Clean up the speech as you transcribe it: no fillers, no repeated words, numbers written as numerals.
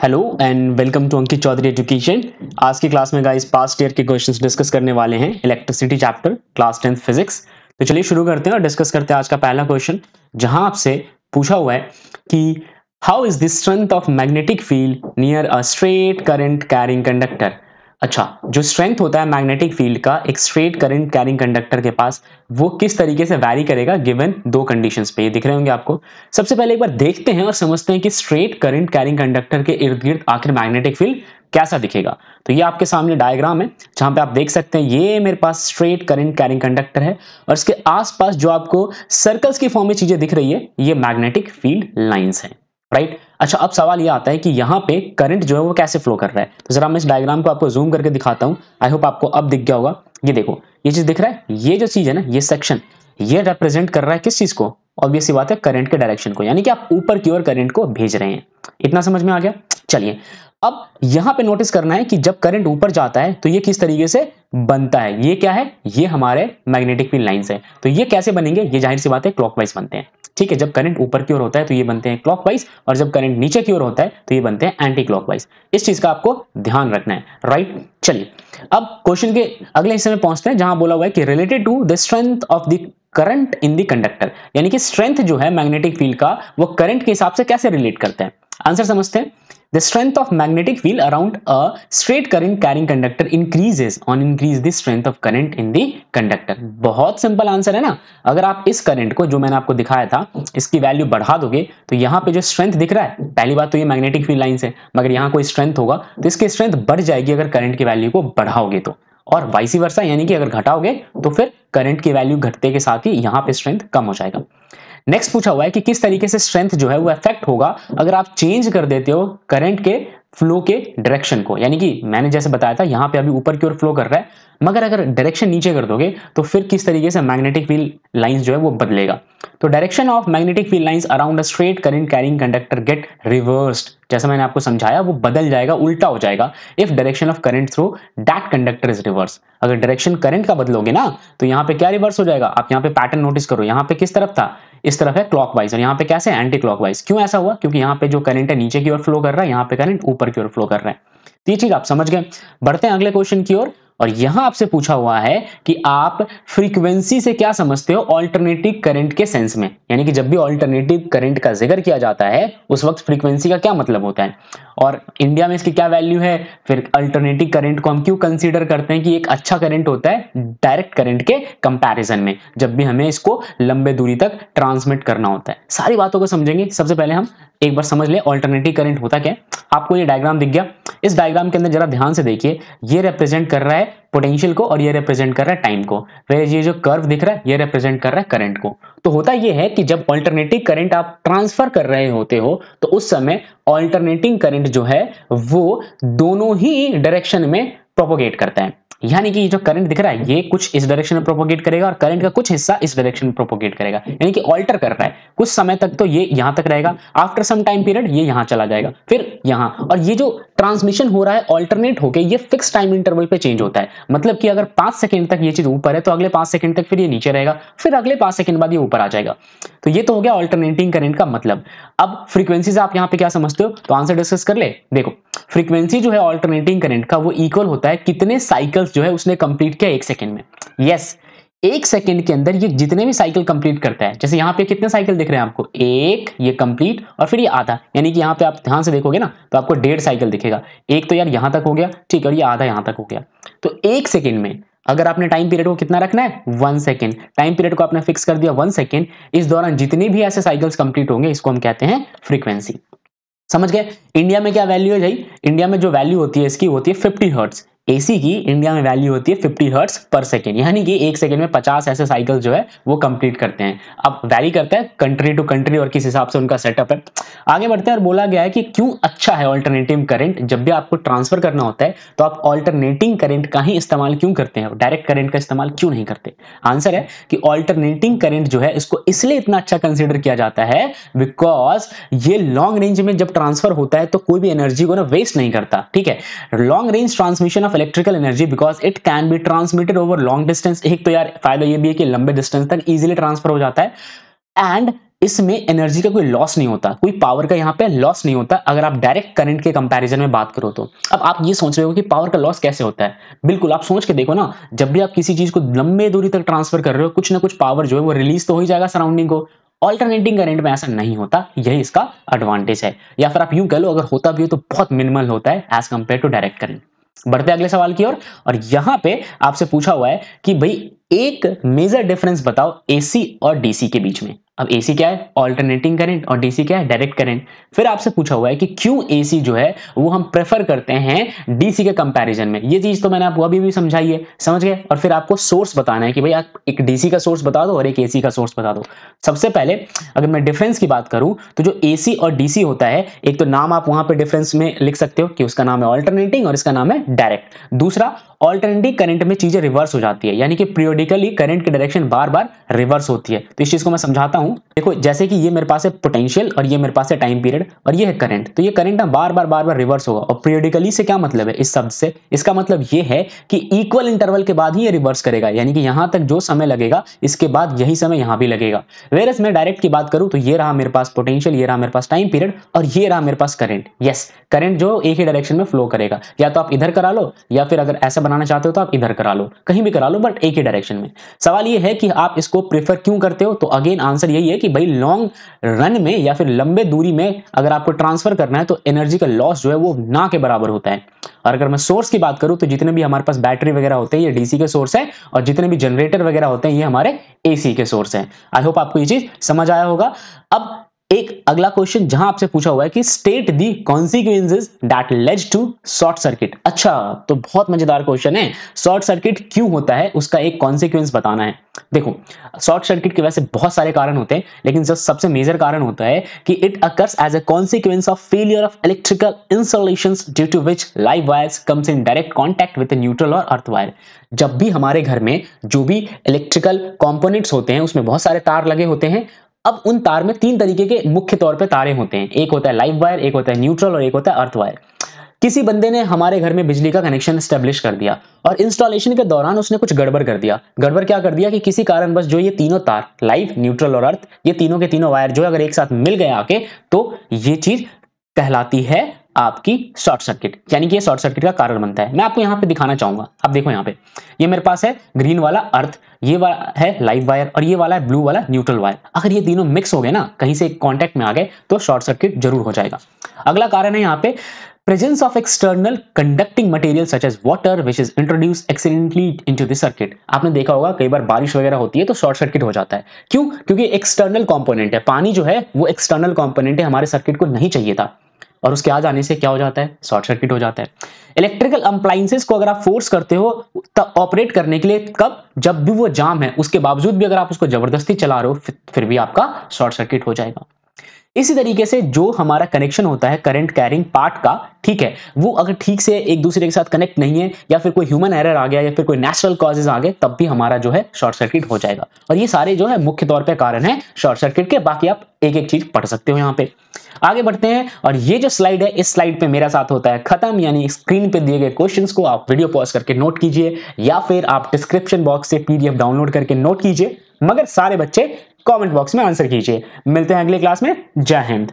Hello and welcome to Ankit Chaudhary education. आज की class में गाइस पास्ट ईयर के क्वेश्चंस डिस्कस करने वाले हैं electricity chapter class 10th physics. तो चलिए शुरू करते हैं और डिस्कस करते हैं आज का पहला क्वेश्चन, जहां आपसे पूछा हुआ है कि how is the strength of magnetic field near a straight current carrying conductor. अच्छा, जो स्ट्रेंथ होता है मैग्नेटिक फील्ड का एक स्ट्रेट करंट कैरिंग कंडक्टर के पास, वो किस तरीके से वैरी करेगा गिवन दो कंडीशंस पे। ये दिख रहे होंगे आपको। सबसे पहले एक बार देखते हैं और समझते हैं कि स्ट्रेट करंट कैरिंग कंडक्टर के इर्द गिर्द आखिर मैग्नेटिक फील्ड कैसा दिखेगा। तो ये आपके सामने डायग्राम है, जहां पे आप देख सकते हैं ये मेरे पास स्ट्रेट करंट कैरिंग कंडक्टर है और इसके आसपास जो आपको सर्कल्स की फॉर्म में चीजें दिख रही है, ये मैग्नेटिक फील्ड लाइंस हैं, राइट। अच्छा, अब सवाल ये आता है कि यहाँ पे करंट जो है वो कैसे फ्लो कर रहा है। तो जरा मैं इस डायग्राम को आपको जूम करके दिखाता हूँ। आई होप आपको अब दिख गया होगा। ये देखो, ये चीज दिख रहा है, ये जो चीज है ना, ये सेक्शन, ये रिप्रेजेंट कर रहा है किस चीज को? ऑब्वियस सी बात है, करंट के डायरेक्शन को, यानी कि आप ऊपर की ओर करंट को भेज रहे हैं। इतना समझ में आ गया? चलिए, अब यहां पे नोटिस करना है कि जब करंट ऊपर जाता है तो ये किस तरीके से बनता है। ये क्या है? ये हमारे मैग्नेटिक फील्ड लाइंस है। तो ये कैसे बनेंगे? ये जाहिर सी बात है क्लॉकवाइज बनते हैं, ठीक है। जब करंट ऊपर की ओर होता है तो ये बनते हैं क्लॉकवाइज, और जब करंट नीचे की ओर होता है तो ये बनते हैं एंटी क्लॉकवाइज। इस चीज का आपको ध्यान रखना है, राइट। चलिए, अब क्वेश्चन के अगले हिस्से में पहुंचते हैं, जहां बोला हुआ है कि related to the strength of the current in the conductor, यानी कि स्ट्रेंथ जो है मैग्नेटिक फील्ड का वो करंट के हिसाब से कैसे रिलेट करते हैं। आंसर समझते हैं। The strength of magnetic field around a straight current carrying conductor increases on increase the strength of current in the conductor। बहुत सिंपल आंसर है ना। अगर आप इस करंट को, जो मैंने आपको दिखाया था, इसकी वैल्यू बढ़ा दोगे तो यहाँ पे जो स्ट्रेंथ दिख रहा है, पहली बात तो ये मैग्नेटिक फील्ड लाइंस है, मगर यहाँ कोई स्ट्रेंथ होगा तो इसकी स्ट्रेंथ बढ़ जाएगी अगर करंट की वैल्यू को बढ़ाओगे तो, और वाइस वर्सा, यानी कि अगर घटाओगे तो फिर करंट की वैल्यू घटते के साथ ही यहाँ पे स्ट्रेंथ कम हो जाएगा। नेक्स्ट पूछा हुआ है कि किस तरीके से स्ट्रेंथ जो है वो अफेक्ट होगा अगर आप चेंज कर देते हो करंट के फ्लो के डायरेक्शन को। यानी कि मैंने जैसे बताया था, यहां पे अभी ऊपर की ओर फ्लो कर रहा है, मगर अगर डायरेक्शन नीचे कर दोगे तो फिर किस तरीके से मैग्नेटिक फील्ड लाइंस जो है वो बदलेगा। तो direction of magnetic field lines around a straight current carrying conductor get reversed, जैसा मैंने आपको समझाया, वो बदल जाएगा, उल्टा हो जाएगा if direction of current through that conductor is reverse. अगर डायरेक्शन करंट का बदलोगे ना तो यहाँ पे क्या रिवर्स हो जाएगा। आप यहाँ पे पैटर्न नोटिस करो, यहाँ पे किस तरफ था, इस तरफ है क्लॉकवाइज, और यहाँ पे कैसे एंटी क्लॉकवाइज। क्यों ऐसा हुआ? क्योंकि यहाँ पे जो करंट है नीचे की ओर फ्लो कर रहा है, यहाँ पे करंट ऊपर की ओर फ्लो कर रहा है। तो ये चीज आप समझ गए। बढ़ते हैं अगले क्वेश्चन की ओर, और यहां आपसे पूछा हुआ है कि आप फ्रीक्वेंसी से क्या समझते हो ऑल्टरनेटिव करंट के सेंस में। यानी कि जब भी ऑल्टरनेटिव करंट का जिक्र किया जाता है उस वक्त फ्रीक्वेंसी का क्या मतलब होता है, और इंडिया में इसकी क्या वैल्यू है। फिर अल्टरनेटिव करंट को हम क्यों कंसीडर करते हैं कि एक अच्छा करंट होता है डायरेक्ट करंट के कंपैरिजन में, जब भी हमें इसको लंबे दूरी तक ट्रांसमिट करना होता है। सारी बातों को समझेंगे। सबसे पहले हम एक बार समझ ले ऑल्टरनेटिव करंट होता क्या है। आपको ये डायग्राम दिख गया। इस डायग्राम के अंदर जरा ध्यान से देखिए, ये रिप्रेजेंट कर रहा है पोटेंशियल को और ये रिप्रेजेंट कर रहा है टाइम को। फिर ये जो कर्व दिख रहा है ये रिप्रेजेंट कर रहा है करंट को। तो होता ये है कि जब ऑल्टरनेटिव करंट आप ट्रांसफर कर रहे होते हो तो उस समय ऑल्टरनेटिंग करंट जो है वो दोनों ही डायरेक्शन में प्रोपोगेट करता है। यानी कि जो करंट दिख रहा है ये कुछ इस डायरेक्शन में प्रोपोगेट करेगा और करंट का कुछ हिस्सा इस डायरेक्शन में प्रोपोगेट करेगा, यानी कि ऑल्टर कर रहा है। कुछ समय तक तो ये यहां तक रहेगा, आफ्टर सम टाइम पीरियड ये यहां चला जाएगा, फिर यहां। और ये जो ट्रांसमिशन हो रहा है ऑल्टरनेट होके, ये फिक्स टाइम इंटरवल पे चेंज होता है। मतलब कि अगर 5 सेकंड तक ये चीज ऊपर है तो अगले 5 सेकंड तक फिर ये नीचे रहेगा, फिर अगले 5 सेकंड बाद ये ऊपर आ जाएगा। तो ये तो हो गया ऑल्टरनेटिंग करंट का मतलब। अब फ्रीक्वेंसी से आप यहां पे क्या समझते हो, तो आंसर डिस्कस कर ले। देखो, फ्रीक्वेंसी जो है ऑल्टरनेटिंग करंट का वो इक्वल होता है कितने साइकिल्स जो है उसने कंप्लीट किया 1 सेकंड में। यस, 1 सेकंड के अंदर ये जितने भी साइकिल कंप्लीट करता है, जैसे यहाँ पे कितने साइकिल दिख रहे हैं आपको, एक, ये कंप्लीट और फिर ये आधा, यानी कि यहाँ पे आप ध्यान से देखोगे ना तो आपको 1.5 साइकिल दिखेगा। एक तो यार यहाँ तक हो गया, ठीक है, और ये आधा यहाँ तक हो गया। तो 1 सेकंड में अगर आपने टाइम पीरियड को कितना रखना है, 1 सेकंड, टाइम पीरियड को आपने फिक्स कर दिया 1 सेकंड, इस दौरान जितने भी ऐसे साइकिल्स कंप्लीट होंगे इसको हम कहते हैं फ्रीक्वेंसी। समझ गए? इंडिया में क्या वैल्यू है भाई? इंडिया में जो वैल्यू होती है इसकी होती है 50 हर्ट्ज। एसी की इंडिया में वैल्यू होती है 50 हर्ट्ज पर सेकेंड, यानी कि 1 सेकंड में 50 ऐसे साइकिल जो है वो कंप्लीट करते हैं। अब वैरी करता है कंट्री टू कंट्री और किस हिसाब से उनका सेटअप है। आगे बढ़ते हैं और बोला गया है कि क्यों अच्छा है ऑल्टरनेटिव करंट। जब भी आपको ट्रांसफर करना होता है तो आप ऑल्टरनेटिंग करंट का ही इस्तेमाल क्यों करते हैं, डायरेक्ट करंट का इस्तेमाल क्यों नहीं करते। आंसर है कि ऑल्टरनेटिंग करंट जो है इसको इसलिए इतना अच्छा कंसिडर किया जाता है बिकॉज ये लॉन्ग रेंज में जब ट्रांसफर होता है तो कोई भी एनर्जी को ना वेस्ट नहीं करता, ठीक है। Long range transmission of electrical energy because it can be transmitted over long distance. एक तो यार फायदा ये भी है कि लंबे डिस्टेंस तक इजीली ट्रांसफर हो जाता है, एंड इसमें एनर्जी का कोई लॉस नहीं होता, कोई पावर का यहाँ पे लॉस नहीं होता अगर आप डायरेक्ट करंट के कंपैरिजन में बात करो तो। अब आप ये सोच रहे हो कि पावर का लॉस कैसे होता है, बिल्कुल आप सोच के देखो ना, जब भी आप किसी चीज को लंबे दूरी तक ट्रांसफर कर रहे हो कुछ ना कुछ पावर जो है वो रिलीज तो हो ही जाएगा सराउंडिंग को। ऑल्टरनेटिंग करंट में ऐसा नहीं होता, यही इसका एडवांटेज है, या फिर आप यूं कह लो अगर होता भी हो तो बहुत मिनिमल होता है as compare to direct current. बढ़ते अगले सवाल की ओर, और यहां पे आपसे पूछा हुआ है कि भाई एक मेजर डिफरेंस बताओ एसी और डीसी के बीच में। अब एसी क्या है, ऑल्टरनेटिंग करंट, और डीसी क्या है, डायरेक्ट करंट। फिर आपसे पूछा हुआ है कि क्यों एसी जो है वो हम प्रेफर करते हैं डीसी के कंपैरिजन में। ये चीज तो मैंने आपको अभी भी समझाई है, समझ गए। और फिर आपको सोर्स बताना है कि भाई आप एक डीसी का सोर्स बता दो और एक एसी का सोर्स बता दो। सबसे पहले अगर मैं डिफरेंस की बात करूं तो जो एसी और डीसी होता है, एक तो नाम आप वहां पे डिफरेंस में लिख सकते हो कि उसका नाम है ऑल्टरनेटिंग और इसका नाम है डायरेक्ट। दूसरा, ऑल्टरनेटिंग करंट में चीजें रिवर्स हो जाती है, यानी कि पीरियोडिकली करंट की डायरेक्शन बार बार रिवर्स होती है। तो इस चीज को मैं समझाता हूं। देखो जैसे कि ये मेरे पास है पोटेंशियल और ये मेरे पास है टाइम पीरियड और ये है करंट, तो ये करंट ना बार बार रिवर्स होगा। और पीरियोडिकली से क्या मतलब है इस शब्द से, इसका मतलब ये है कि इक्वल इंटरवल के बाद ही ये रिवर्स करेगा, यानी कि यहां तक जो समय लगेगा इसके बाद यही समय यहां भी लगेगा। वेरस मैं डायरेक्ट की बात करूं तो ये रहा मेरे पास पोटेंशियल, ये रहा मेरे पास टाइम पीरियड और ये रहा मेरे पास करंट। यस, करंट जो एक ही डायरेक्शन में फ्लो करेगा, या तो आप इधर करा लो या फिर अगर ऐसा बनाना चाहते हो तो आप इधर करा लो, कहीं भी करा लो, बट एक ही डायरेक्शन में। सवाल ये है कि आप इसको प्रेफर क्यों करते हो, तो अगेन आंसर यही है कि भाई लॉन्ग रन में या फिर लंबे दूरी में अगर आपको ट्रांसफर करना है तो एनर्जी का लॉस जो है वो ना के बराबर होता है। और अगर मैं सोर्स की बात करूं तो जितने भी हमारे पास बैटरी वगैरह होते हैं ये डीसी के सोर्स है, और जितने भी जनरेटर वगैरह होते हैं ये हमारे एसी के सोर्स हैं। आई होप आपको ये चीज समझ आया होगा। अब एक अगला क्वेश्चन जहां आपसे पूछा हुआ है कि state the consequences that led to short circuit. अच्छा, तो बहुत मजेदार क्वेश्चन है। शॉर्ट सर्किट क्यों होता है उसका एक कॉन्सिक्वेंस बताना है। देखो शॉर्ट सर्किट के वैसे बहुत सारे कारण होते हैं, लेकिन जो सबसे मेजर कारण होता है कि it occurs as a consequence of failure of electrical installations due to which live wires comes in direct contact with neutral और अर्थ वायर। जब भी हमारे घर में जो भी इलेक्ट्रिकल कंपोनेंट्स होते हैं उसमें बहुत सारे तार लगे होते हैं। अब उन तार में तीन तरीके के मुख्य तौर पे तारे होते हैं, एक होता है लाइव वायर, एक होता है न्यूट्रल और एक होता है अर्थ वायर। किसी बंदे ने हमारे घर में बिजली का कनेक्शन एस्टेब्लिश कर दिया और इंस्टॉलेशन के दौरान उसने कुछ गड़बड़ कर दिया। गड़बड़ क्या कर दिया कि किसी कारणवश जो ये तीनों तार लाइव, न्यूट्रल और अर्थ, ये तीनों के तीनों वायर जो अगर एक साथ मिल गए आके तो ये चीज कहलाती है आपकी शॉर्ट सर्किट, यानी कि ये शॉर्ट सर्किट का कारण बनता है। मैं आपको यहां पे दिखाना चाहूंगा। अब देखो यहां पे ये मेरे पास है ग्रीन वाला अर्थ, ये वाला है लाइव वायर और ये वाला है ब्लू वाला न्यूट्रल वायर। अगर ये तीनों मिक्स हो गए ना, कहीं से कांटेक्ट में आ गए तो शॉर्ट सर्किट जरूर हो जाएगा। अगला कारण है यहाँ पे presence of external conducting material such as water which is introduced accidentally into the circuit। आपने देखा होगा कई बार बारिश वगैरह होती है तो शॉर्ट सर्किट हो जाता है। क्यों? क्योंकि एक्सटर्नल कंपोनेंट है, पानी जो है वो एक्सटर्नल कंपोनेंट है, हमारे सर्किट को नहीं चाहिए था और उसके आ जाने से क्या हो जाता है, शॉर्ट सर्किट हो जाता है। इलेक्ट्रिकल अप्लायंसेस को अगर आप फोर्स करते हो तब ऑपरेट करने के लिए, कब? जब भी वो जाम है, उसके बावजूद भी अगर आप उसको जबरदस्ती चला रहे हो फिर भी आपका शॉर्ट सर्किट हो जाएगा। इसी तरीके से जो हमारा कनेक्शन होता है करंट कैरिंग पार्ट का, ठीक है, वो अगर ठीक से एक दूसरे के साथ कनेक्ट नहीं है या फिर कोई ह्यूमन एरर आ गया या फिर कोई नेचुरल कॉजेज आ गए तब भी हमारा जो है शॉर्ट सर्किट हो जाएगा। और ये सारे जो है मुख्य तौर पे कारण है शॉर्ट सर्किट के। बाकी आप एक एक चीज पढ़ सकते हो यहाँ पे। आगे बढ़ते हैं और ये जो स्लाइड है इस स्लाइड पे मेरा साथ होता है खत्म, यानी स्क्रीन पे दिए गए क्वेश्चंस को आप वीडियो पॉज करके नोट कीजिए या फिर आप डिस्क्रिप्शन बॉक्स से पीडीएफ डाउनलोड करके नोट कीजिए, मगर सारे बच्चे कमेंट बॉक्स में आंसर कीजिए। मिलते हैं अगले क्लास में। जय हिंद।